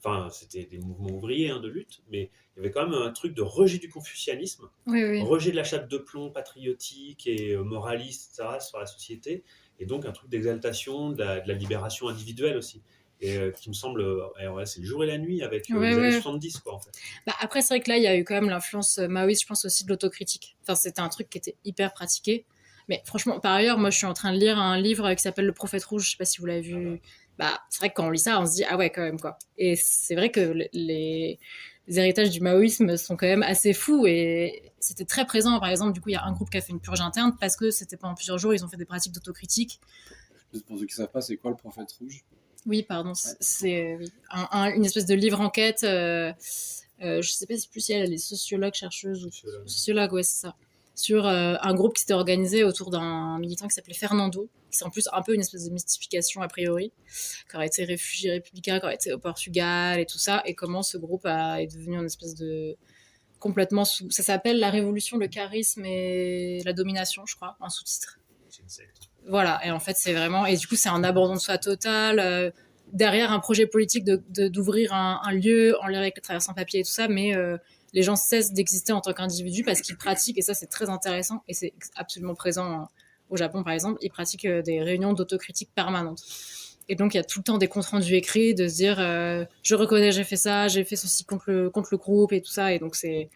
Enfin, c'était des mouvements ouvriers, hein, de lutte, mais il y avait quand même un truc de rejet du confucianisme, rejet de la chape de plomb patriotique et moraliste, etc., sur la société, et donc un truc d'exaltation, de la libération individuelle aussi. Et qui me semble, c'est le jour et la nuit avec les années 70, quoi, en fait. Après, c'est vrai que là, il y a eu quand même l'influence maoïste, je pense aussi de l'autocritique. Enfin, c'était un truc qui était hyper pratiqué. Mais franchement, par ailleurs, moi, je suis en train de lire un livre qui s'appelle Le Prophète Rouge. Je sais pas si vous l'avez vu. C'est vrai que quand on lit ça, on se dit, ah ouais, quand même, quoi. Et c'est vrai que les héritages du maoïsme sont quand même assez fous, et c'était très présent. Par exemple, du coup, il y a un groupe qui a fait une purge interne parce que c'était pendant plusieurs jours, ils ont fait des pratiques d'autocritique. Juste pour ceux qui ne savent pas, c'est quoi Le Prophète Rouge ? Oui, pardon, c'est une espèce de livre enquête. Je sais pas si elle est sociologue, chercheuse ou sociologue, ouais, c'est ça. Sur un groupe qui s'était organisé autour d'un militant qui s'appelait Fernando, qui c'est en plus un peu une espèce de mystification a priori, qui aurait été réfugié républicain, qui aurait été au Portugal et tout ça, et comment ce groupe est devenu une espèce de complètement ça s'appelle La Révolution, le charisme et la domination, je crois, en sous-titre. C'est une secte. Voilà, et en fait c'est vraiment, et du coup c'est un abandon de soi total, derrière un projet politique d'ouvrir un lieu en lien avec le travail sans papier et tout ça, mais les gens cessent d'exister en tant qu'individus parce qu'ils pratiquent, et ça c'est très intéressant, et c'est absolument présent au Japon par exemple, ils pratiquent des réunions d'autocritique permanentes. Et donc il y a tout le temps des comptes rendus écrits, de se dire je reconnais, j'ai fait ça, j'ai fait ceci contre le groupe et tout ça, et donc c'est...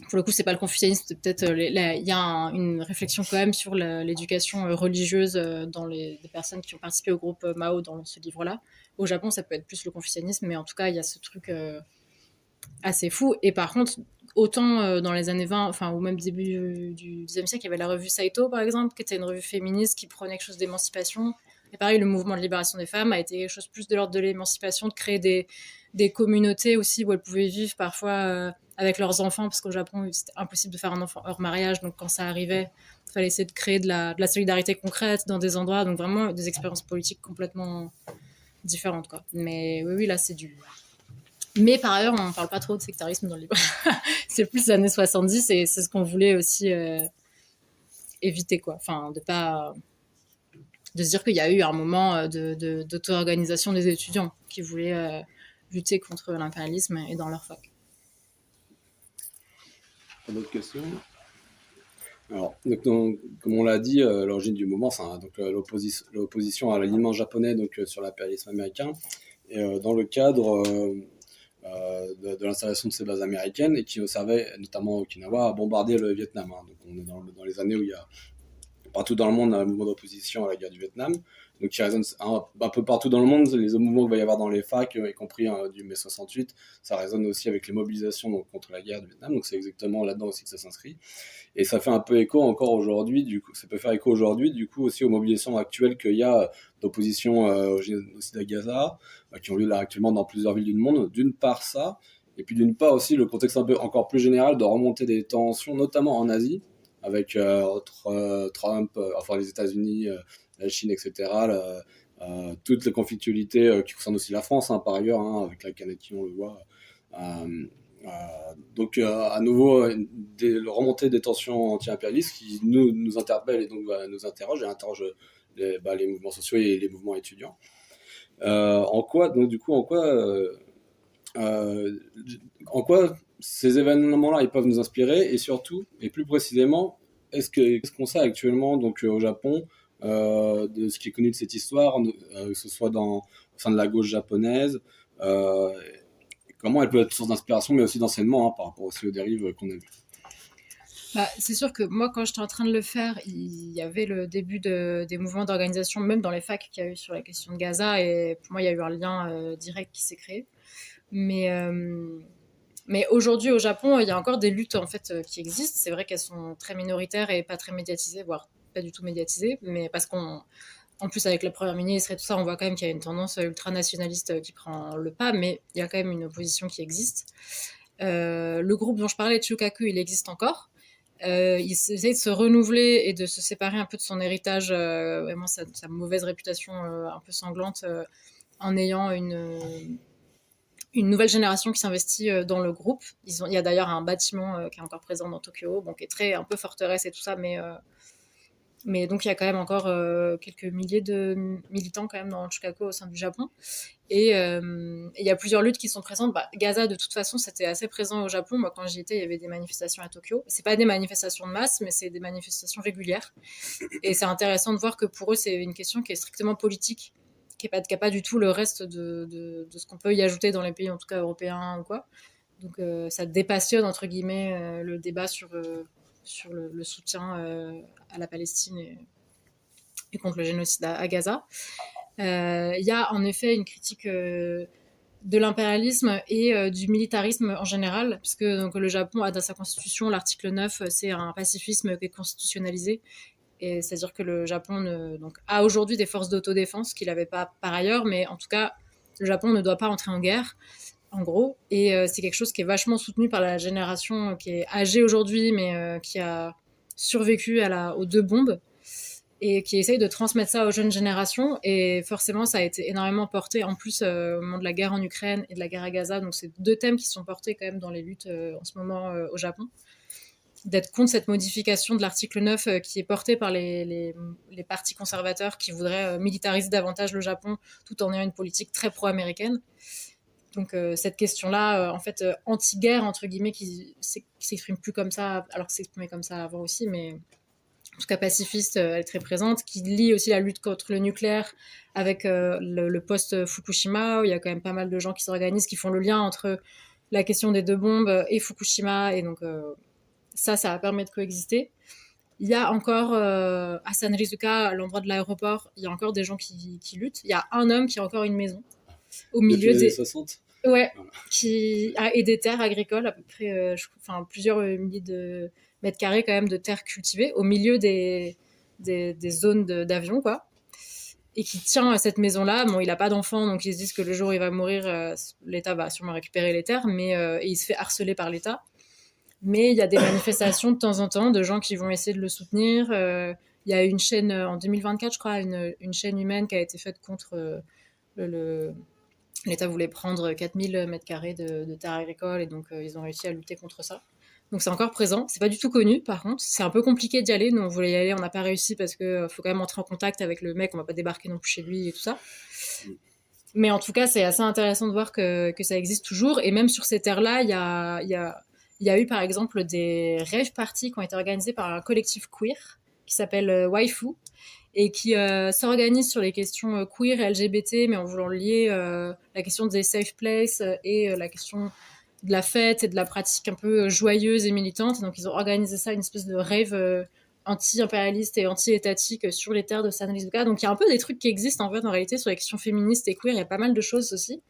Pour le coup, c'est pas le confucianisme, c'est peut-être il y a une réflexion quand même sur l'éducation religieuse dans des personnes qui ont participé au groupe Mao dans ce livre-là. Au Japon, ça peut être plus le confucianisme, mais en tout cas, il y a ce truc assez fou. Et par contre, autant dans les années 20, enfin, ou même début du 10e siècle, il y avait la revue Saito, par exemple, qui était une revue féministe qui prenait quelque chose d'émancipation. Et pareil, le mouvement de libération des femmes a été quelque chose plus de l'ordre de l'émancipation, de créer des communautés aussi où elles pouvaient vivre parfois avec leurs enfants, parce qu'au Japon, c'était impossible de faire un enfant hors mariage, donc quand ça arrivait, il fallait essayer de créer de la solidarité concrète dans des endroits, donc vraiment des expériences politiques complètement différentes, quoi. Mais oui, là, c'est du... Mais par ailleurs, on ne parle pas trop de sectarisme dans le livre. C'est plus les années 70, et c'est ce qu'on voulait aussi éviter, quoi. Enfin, de se dire qu'il y a eu un moment d'auto-organisation des étudiants qui voulaient lutter contre l'impérialisme et dans leur fac. D'autres questions? Alors, donc, comme on l'a dit, l'origine du mouvement, c'est l'opposition à l'alignement japonais donc, sur l'impérialisme américain, et dans le cadre de l'installation de ces bases américaines, et qui servait notamment Okinawa à bombarder le Vietnam. Hein. Donc on est dans les années où il y a partout dans le monde un mouvement d'opposition à la guerre du Vietnam, donc qui résonne un peu partout dans le monde. Les mouvements qu'il va y avoir dans les facs, y compris du mai 68, ça résonne aussi avec les mobilisations donc, contre la guerre du Vietnam, donc c'est exactement là-dedans aussi que ça s'inscrit. Et ça fait un peu écho encore aujourd'hui, du coup, ça peut faire écho aujourd'hui, du coup, aussi aux mobilisations actuelles qu'il y a d'opposition au génocide à Gaza, qui ont lieu là actuellement dans plusieurs villes du monde. D'une part ça, et puis d'une part aussi le contexte un peu encore plus général de remontée des tensions, notamment en Asie, avec Trump, enfin les États-Unis, la Chine, etc. Toutes les conflictualités qui concernent aussi la France, hein, par ailleurs, hein, avec la Kanaki, on le voit. Donc à nouveau le remontée des tensions anti-impérialistes qui nous interpellent et donc nous interroge et interroge les mouvements sociaux et les mouvements étudiants. En quoi ces événements-là ils peuvent nous inspirer, et surtout et plus précisément qu'est-ce qu'on sait actuellement donc au Japon de ce qui est connu de cette histoire, que ce soit au sein de la gauche japonaise, comment elle peut être source d'inspiration, mais aussi d'enseignement, hein, par rapport aussi aux dérives qu'on a vues. Bah, c'est sûr que moi, quand j'étais en train de le faire, il y avait le début des mouvements d'organisation, même dans les facs qu'il y a eu sur la question de Gaza, et pour moi, il y a eu un lien direct qui s'est créé. Mais aujourd'hui, au Japon, il y a encore des luttes en fait, qui existent. C'est vrai qu'elles sont très minoritaires et pas très médiatisées, voire pas du tout médiatisées, mais parce en plus, avec la première ministre et tout ça, on voit quand même qu'il y a une tendance ultranationaliste qui prend le pas, mais il y a quand même une opposition qui existe. Le groupe dont je parlais, Chukaku, il existe encore. Il essaie de se renouveler et de se séparer un peu de son héritage, vraiment sa mauvaise réputation un peu sanglante, en ayant une nouvelle génération qui s'investit dans le groupe. Il y a d'ailleurs un bâtiment qui est encore présent dans Tokyo, bon, qui est un peu forteresse et tout ça, mais donc il y a quand même encore quelques milliers de militants quand même dans Chukaku au sein du Japon. Et il y a plusieurs luttes qui sont présentes. Gaza, de toute façon, c'était assez présent au Japon. Moi, quand j'y étais, il y avait des manifestations à Tokyo. C'est pas des manifestations de masse, mais c'est des manifestations régulières. Et c'est intéressant de voir que pour eux, c'est une question qui est strictement politique, qui n'a pas du tout le reste de ce qu'on peut y ajouter dans les pays, en tout cas européens ou quoi. Donc ça dépassionne, entre guillemets, le débat sur le soutien à la Palestine et contre le génocide à Gaza. Il y a en effet une critique de l'impérialisme et du militarisme en général, puisque donc, le Japon a dans sa constitution, l'article 9, c'est un pacifisme qui est constitutionnalisé. Et c'est-à-dire que le Japon a aujourd'hui des forces d'autodéfense qu'il n'avait pas par ailleurs, mais en tout cas, le Japon ne doit pas entrer en guerre, en gros. Et c'est quelque chose qui est vachement soutenu par la génération qui est âgée aujourd'hui, mais qui a survécu aux 2 bombes, et qui essaye de transmettre ça aux jeunes générations. Et forcément, ça a été énormément porté, en plus, au moment de la guerre en Ukraine et de la guerre à Gaza. Donc, c'est 2 thèmes qui sont portés quand même dans les luttes en ce moment au Japon. d'être contre cette modification de l'article 9 qui est portée par les partis conservateurs qui voudraient militariser davantage le Japon tout en ayant une politique très pro-américaine. Donc cette question-là, en fait, anti-guerre, entre guillemets, qui s'exprime plus comme ça, alors que s'exprimait comme ça avant aussi, mais en tout cas pacifiste, elle est très présente, qui lie aussi la lutte contre le nucléaire avec le post-Fukushima, où il y a quand même pas mal de gens qui s'organisent, qui font le lien entre la question des 2 bombes et Fukushima, et donc ça va permettre de coexister. Il y a encore, à Sanrizuka, à l'endroit de l'aéroport, il y a encore des gens qui luttent. Il y a un homme qui a encore une maison au milieu Depuis les des... années 60. Ouais, Voilà. et des terres agricoles, à peu près, plusieurs milliers de mètres carrés quand même de terres cultivées, au milieu des zones d'avion, quoi. Et qui tient à cette maison-là. Bon, il n'a pas d'enfant, donc ils se disent que le jour où il va mourir, l'État va sûrement récupérer les terres, mais et il se fait harceler par l'État. Mais il y a des manifestations de temps en temps de gens qui vont essayer de le soutenir. Il y a une chaîne, en 2024, je crois, une chaîne humaine qui a été faite contre l'État voulait prendre 4000 mètres carrés de terres agricoles, et donc ils ont réussi à lutter contre ça. Donc c'est encore présent, c'est pas du tout connu par contre, c'est un peu compliqué d'y aller, nous on voulait y aller, on n'a pas réussi parce que faut quand même entrer en contact avec le mec, on va pas débarquer non plus chez lui et tout ça. Mais en tout cas c'est assez intéressant de voir que ça existe toujours, et même sur ces terres-là, il y a eu par exemple des rave parties qui ont été organisées par un collectif queer qui s'appelle Waifu, et qui s'organise sur les questions queer et LGBT, mais en voulant lier la question des safe places et la question de la fête et de la pratique un peu joyeuse et militante. Donc ils ont organisé ça, une espèce de rave anti-impérialiste et anti-étatique sur les terres de Sanrizuka. Donc il y a un peu des trucs qui existent en fait en réalité sur les questions féministes et queer, il y a pas mal de choses aussi,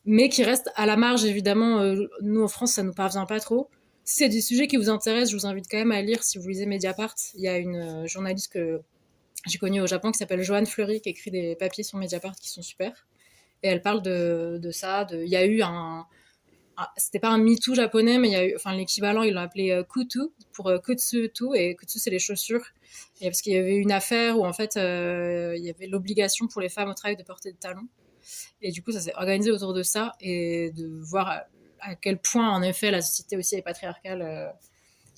mais qui restent à la marge évidemment. Nous en France ça nous parvient pas trop. Si c'est des sujets qui vous intéressent, je vous invite quand même à lire. Si vous lisez Mediapart, il y a une journaliste que j'ai connue au Japon qui s'appelle Joanne Fleury, qui écrit des papiers sur Mediapart qui sont super, et elle parle de ça. Il y a eu c'était pas un MeToo japonais, mais il y a eu, enfin l'équivalent, ils l'ont appelé Kutu pour Kutsu-tu, et Kutsu c'est les chaussures. Et parce qu'il y avait une affaire où en fait il y avait l'obligation pour les femmes au travail de porter des talons, et du coup ça s'est organisé autour de ça, et de voir à quel point en effet la société aussi est patriarcale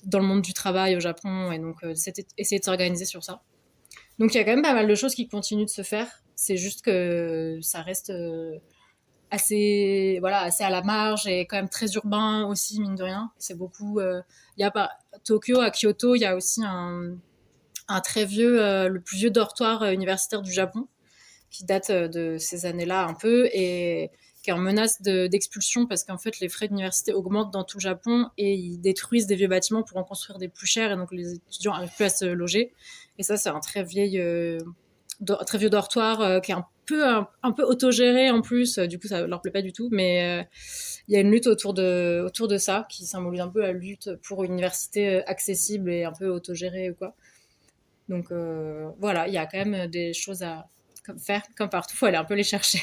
dans le monde du travail au Japon, et donc c'était essayer de s'organiser sur ça. Donc il y a quand même pas mal de choses qui continuent de se faire, c'est juste que ça reste assez à la marge, et quand même très urbain aussi, mine de rien. C'est beaucoup il y a pas Tokyo, à Kyoto, il y a aussi un très vieux le plus vieux dortoir universitaire du Japon, qui date de ces années-là un peu, et qui est en menace d'expulsion parce qu'en fait les frais d'université augmentent dans tout le Japon, et ils détruisent des vieux bâtiments pour en construire des plus chers, et donc les étudiants n'arrivent plus à se loger. Et ça c'est un très vieux dortoir qui est un peu autogéré en plus, du coup ça leur plaît pas du tout, mais il y a une lutte autour de ça qui symbolise un peu la lutte pour une université accessible et un peu autogérée ou quoi. Donc voilà, il y a quand même des choses à faire, comme partout, il faut aller un peu les chercher.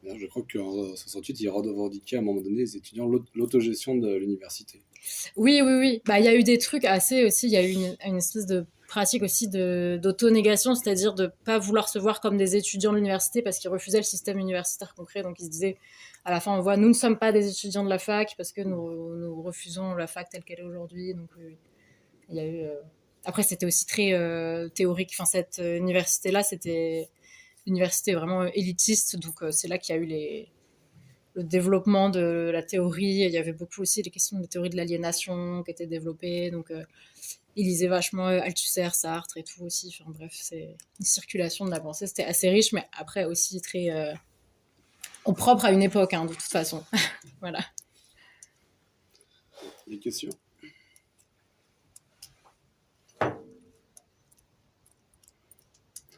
D'ailleurs, je crois qu'en 68, ils revendiquaient à un moment donné, les étudiants, l'autogestion de l'université. Oui. Bah, il y a eu des trucs assez aussi, il y a eu une espèce de pratique aussi d'auto-négation, c'est-à-dire de ne pas vouloir se voir comme des étudiants de l'université parce qu'ils refusaient le système universitaire concret. Donc ils se disaient, à la fin on voit, nous ne sommes pas des étudiants de la fac parce que nous refusons la fac telle qu'elle est aujourd'hui. Donc il y a eu... Après c'était aussi très théorique, enfin cette université-là c'était une université vraiment élitiste, donc c'est là qu'il y a eu le développement de la théorie. Il y avait beaucoup aussi les questions de théorie de l'aliénation qui étaient développées, donc il lisait vachement Althusser, Sartre et tout aussi. Enfin bref, c'est une circulation de la pensée. C'était assez riche, mais après aussi très propre à une époque, hein, de toute façon. Voilà. Des questions?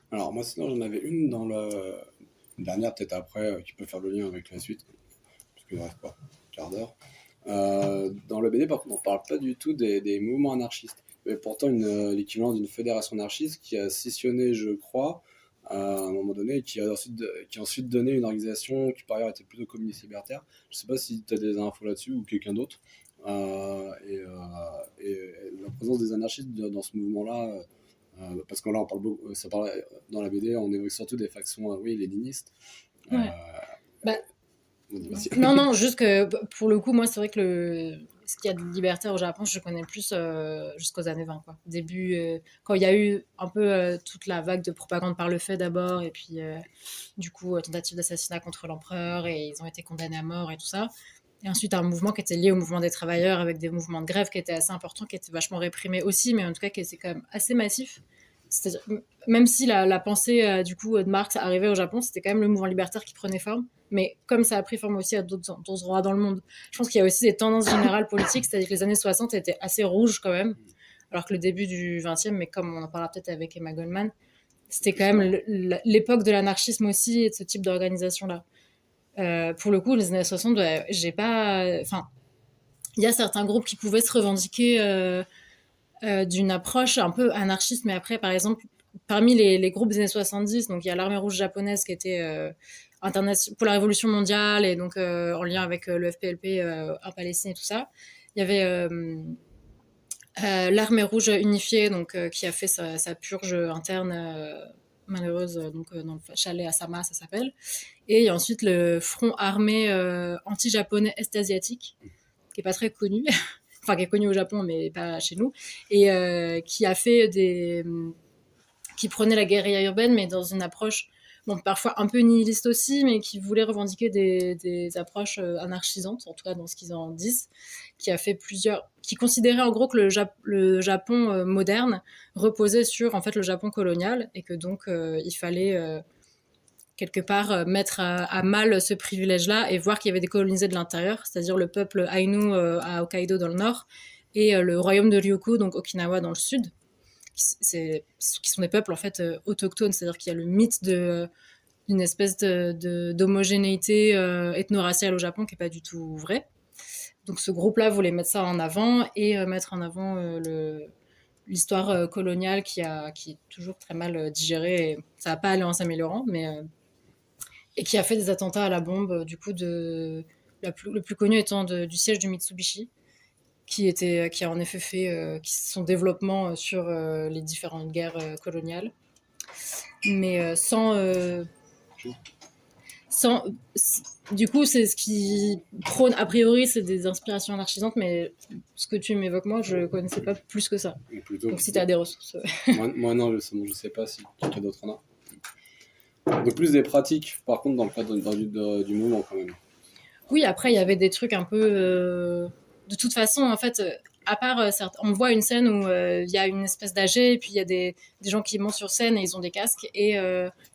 Alors moi sinon j'en avais une une dernière peut-être après qui peut faire le lien avec la suite, parce qu'il ne reste pas un quart d'heure. Dans le BD par contre on ne parle pas du tout des mouvements anarchistes. Mais pourtant l'équivalent d'une fédération anarchiste qui a scissionné, je crois, à un moment donné, et qui a ensuite donné une organisation qui par ailleurs était plutôt communiste libertaire. Je ne sais pas si tu as des infos là-dessus ou quelqu'un d'autre. Et la présence des anarchistes dans ce mouvement-là, parce que là on parle beaucoup, ça parle dans la BD, on évoque surtout des factions, léninistes. Ouais. Non, juste que pour le coup, moi c'est vrai que ce qu'il y a de libertaire au Japon, je connais plus jusqu'aux années 20, quoi. Début, quand il y a eu un peu toute la vague de propagande par le fait d'abord, et puis du coup, tentative d'assassinat contre l'empereur, et ils ont été condamnés à mort et tout ça. Et ensuite, un mouvement qui était lié au mouvement des travailleurs, avec des mouvements de grève qui étaient assez importants, qui étaient vachement réprimés aussi, mais en tout cas qui étaient quand même assez massifs. C'est-à-dire, même si la pensée du coup de Marx arrivait au Japon, c'était quand même le mouvement libertaire qui prenait forme. Mais comme ça a pris forme aussi à d'autres endroits dans le monde, je pense qu'il y a aussi des tendances générales politiques, c'est-à-dire que les années 60 étaient assez rouges quand même, alors que le début du 20e, mais comme on en parlera peut-être avec Emma Goldman, c'était quand même l'époque de l'anarchisme aussi et de ce type d'organisation-là. Pour le coup, les années 60, j'ai pas. Enfin, il y a certains groupes qui pouvaient se revendiquer d'une approche un peu anarchiste, mais après, par exemple, parmi les groupes des années 70, donc il y a l'Armée rouge japonaise qui était pour la Révolution mondiale et donc en lien avec le FPLP en Palestine et tout ça. Il y avait l'Armée rouge unifiée, donc qui a fait sa purge interne malheureuse, donc dans le chalet à Sama, ça s'appelle. Et il y a ensuite le Front armé anti-japonais est-asiatique, qui est pas très connu, enfin qui est connu au Japon mais pas chez nous, et qui a fait qui prenait la guérilla urbaine mais dans une approche parfois un peu nihiliste aussi, mais qui voulait revendiquer des approches anarchisantes, en tout cas dans ce qu'ils en disent, qui considérait en gros que le Japon moderne reposait sur en fait le Japon colonial, et que donc il fallait quelque part mettre à mal ce privilège-là et voir qu'il y avait des colonisés de l'intérieur, c'est-à-dire le peuple Ainu à Hokkaido dans le nord et le royaume de Ryukyu, donc Okinawa dans le sud, qui sont des peuples en fait autochtones, c'est-à-dire qu'il y a le mythe d'une espèce d'homogénéité ethno-raciale au Japon qui n'est pas du tout vrai. Donc ce groupe-là voulait mettre ça en avant et mettre en avant l'histoire coloniale qui est toujours très mal digérée, et ça va pas aller en s'améliorant, mais et qui a fait des attentats à la bombe, du coup, le plus connu étant du siège du Mitsubishi, qui a en effet fait son développement sur les différentes guerres coloniales, mais du coup, c'est ce qui prône, a priori, c'est des inspirations anarchisantes, mais ce que tu m'évoques, moi, je connaissais pas plus que ça. Donc si tu as des ressources. moi non, je sais pas si quelqu'un d'autre en a. Donc plus des pratiques, par contre, dans le cadre du mouvement quand même. Oui, après, il y avait des trucs un peu... De toute façon, en fait, à part... on voit une scène où il y a une espèce d'AG, et puis il y a des gens qui montent sur scène et ils ont des casques, et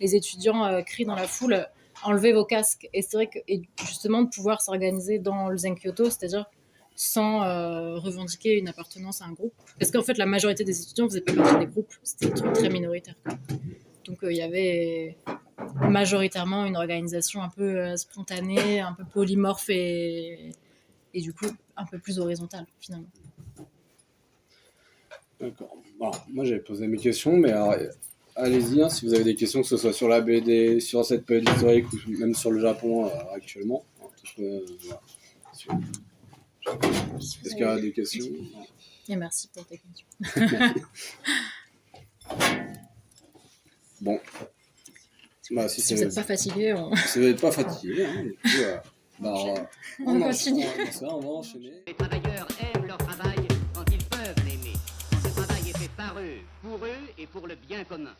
les étudiants crient dans la foule « Enlevez vos casques ». Et c'est vrai que justement, de pouvoir s'organiser dans le Zenkyoto, c'est-à-dire sans revendiquer une appartenance à un groupe. Parce qu'en fait, la majorité des étudiants ne faisaient pas partie des groupes. C'était des trucs très minoritaires. Donc il y avait majoritairement une organisation un peu spontanée, un peu polymorphe et du coup un peu plus horizontale finalement. D'accord. Alors, moi j'avais posé mes questions, mais alors, allez-y si vous avez des questions, que ce soit sur la BD, sur cette période historique ou même sur le Japon actuellement. Voilà. Est-ce qu'il y a des questions? Et merci pour tes questions. Bon. Si vous n'êtes pas fatigué, Si vous n'êtes pas fatigué, du coup, on continue. On va enchaîner. Les travailleurs aiment leur travail quand ils peuvent l'aimer. Quand ce travail est fait par eux, pour eux et pour le bien commun.